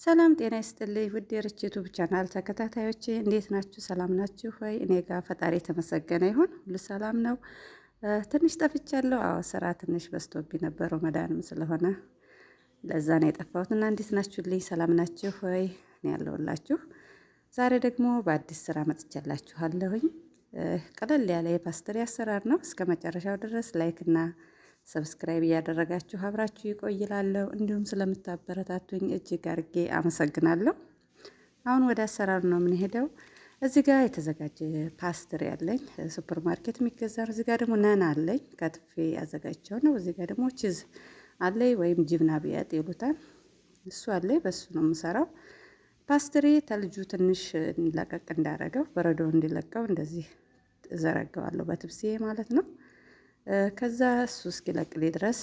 ሰላም ጤና ይስጥልኝ ውድ የርች ዩቱብ ቻናል ተከታታዮቼ እንዴት ናችሁ? ሰላም ናችሁ ወይ? እኔ ጋር ፈጣሪ የተመሰገነ ይሁን ሁሉ ሰላም ነው። ትንሽ ጠፍቻለሁ። አዎ ስራ ትንሽ በዝቶብኝ ነበር፣ ረመዳንም ስለሆነ ለዛ ነው የጠፋሁት። እና እንዴት ናችሁልኝ? ሰላም ናችሁ ወይ? እኔ ያለሁላችሁ። ዛሬ ደግሞ በአዲስ ስራ መጥቻላችኋለሁኝ። ቀለል ያለ የፓስተሪ አሰራር ነው። እስከ መጨረሻው ድረስ ላይክ እና ሰብስክራይብ እያደረጋችሁ አብራችሁ ይቆይላለሁ። እንዲሁም ስለምታበረታቱኝ እጅግ አርጌ አመሰግናለሁ። አሁን ወደ አሰራር ነው የምንሄደው። እዚህ ጋር የተዘጋጀ ፓስትሪ አለኝ፣ ሱፐር ማርኬት የሚገዛ ነው። እዚህ ጋር ደግሞ ነን አለኝ፣ ከትፌ ያዘጋጀው ነው። እዚህ ጋር ደግሞ ቺዝ አለኝ ወይም ጅብና ቢያጥ ይሉታል፣ እሱ አለኝ። በሱ ነው የምሰራው። ፓስትሪ ተልጁ ትንሽ እንዲለቀቅ እንዳረገው በረዶ እንዲለቀው እንደዚህ እዘረጋዋለሁ በትብሴ ማለት ነው። ከዛ እሱ እስኪለቅልኝ ድረስ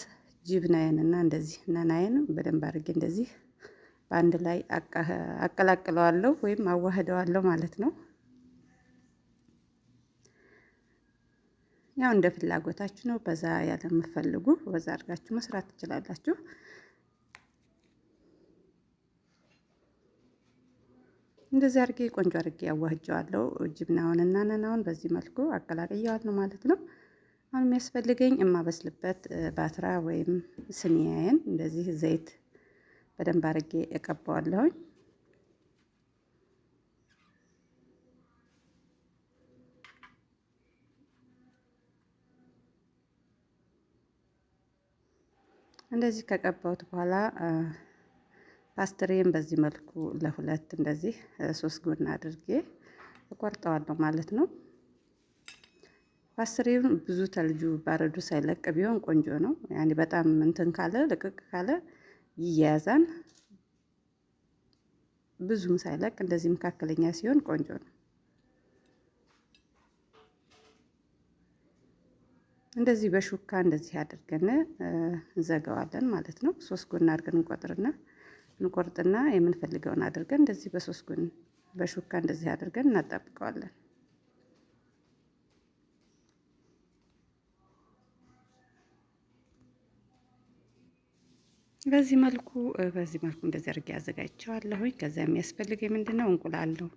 ጅብናዬን እና እንደዚህ ነናዬን በደንብ አድርጌ እንደዚህ በአንድ ላይ አቀላቅለዋለሁ ወይም አዋህደዋለሁ ማለት ነው። ያው እንደ ፍላጎታችሁ ነው። በዛ ያለ የምትፈልጉ በዛ አድርጋችሁ መስራት ትችላላችሁ። እንደዚህ አድርጌ ቆንጆ አድርጌ አዋህጀዋለሁ። ጅብናውንና ነናውን በዚህ መልኩ አቀላቅየዋለሁ ማለት ነው። አሁን የሚያስፈልገኝ የማበስልበት ባትራ ወይም ስኒያዬን እንደዚህ ዘይት በደንብ አድርጌ እቀባዋለሁኝ። እንደዚህ ከቀባሁት በኋላ ፓስትሪን በዚህ መልኩ ለሁለት እንደዚህ 3 ጎን አድርጌ እቆርጠዋለሁ ማለት ነው። ፓስትሪውን ብዙ ተልጁ ባረዱ ሳይለቅ ቢሆን ቆንጆ ነው። ያኔ በጣም እንትን ካለ ልቅቅ ካለ ይያያዛል። ብዙም ሳይለቅ እንደዚህ መካከለኛ ሲሆን ቆንጆ ነው። እንደዚህ በሹካ እንደዚህ አድርገን እንዘጋዋለን ማለት ነው። 3 ጎን አድርገን እንቆርጥና የምንፈልገውን አድርገን እንደዚህ በ3 ጎን በሹካ እንደዚህ አድርገን እናጣብቀዋለን። በዚህ መልኩ እንደዚህ አድርጌ አዘጋጅቼዋለሁኝ። ከዛ የሚያስፈልገኝ ምንድነው? እንቁላል ነው።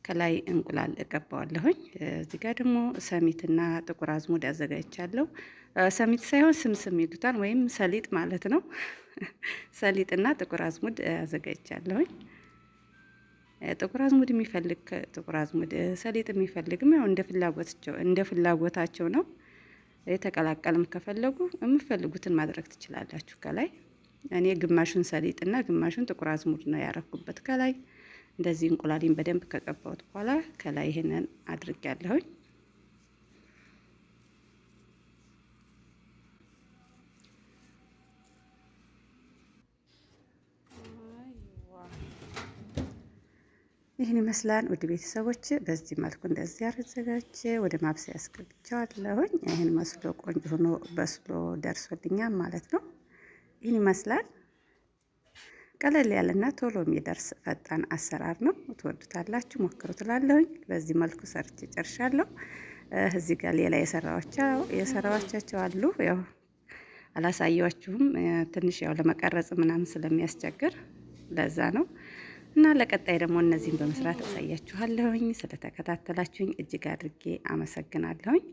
ከላይ እንቁላል እቀባዋለሁኝ። እዚህ ጋር ደግሞ ሰሚትና ጥቁር አዝሙድ አዘጋጅቻለሁ። ሰሚት ሳይሆን ስምስም ይሉታል ወይም ሰሊጥ ማለት ነው። ሰሊጥና ጥቁር አዝሙድ አዘጋጅቻለሁኝ። ጥቁር አዝሙድ የሚፈልግ ጥቁር አዝሙድ፣ ሰሊጥ የሚፈልግም ያው እንደ ፍላጎታቸው ነው። የተቀላቀለም ከፈለጉ የምፈልጉትን ማድረግ ትችላላችሁ። ከላይ እኔ ግማሹን ሰሊጥና ግማሹን ጥቁር አዝሙድ ነው ያረኩበት ከላይ። እንደዚህ እንቁላሊን በደንብ ከቀባሁት በኋላ ከላይ ይሄንን አድርጌያለሁኝ። ይህን ይመስላል ውድ ቤተሰቦች። በዚህ መልኩ እንደዚህ አዘጋጅቼ ወደ ማብሰያ አስገብቼዋለሁኝ። ይህን መስሎ ቆንጆ ሆኖ በስሎ ደርሶልኛል ማለት ነው። ይህን ይመስላል። ቀለል ያለና ቶሎ የሚደርስ ፈጣን አሰራር ነው። ትወዱታላችሁ፣ ሞክሩ ትላለሁኝ። በዚህ መልኩ ሰርቼ ጨርሻለሁ። እዚህ ጋር ሌላ የሰራዋቻቸው አሉ። ያው አላሳየዋችሁም፣ ትንሽ ያው ለመቀረጽ ምናምን ስለሚያስቸግር ለዛ ነው። እና ለቀጣይ ደግሞ እነዚህን በመስራት አሳያችኋለሁኝ። ስለተከታተላችሁኝ እጅግ አድርጌ አመሰግናለሁኝ።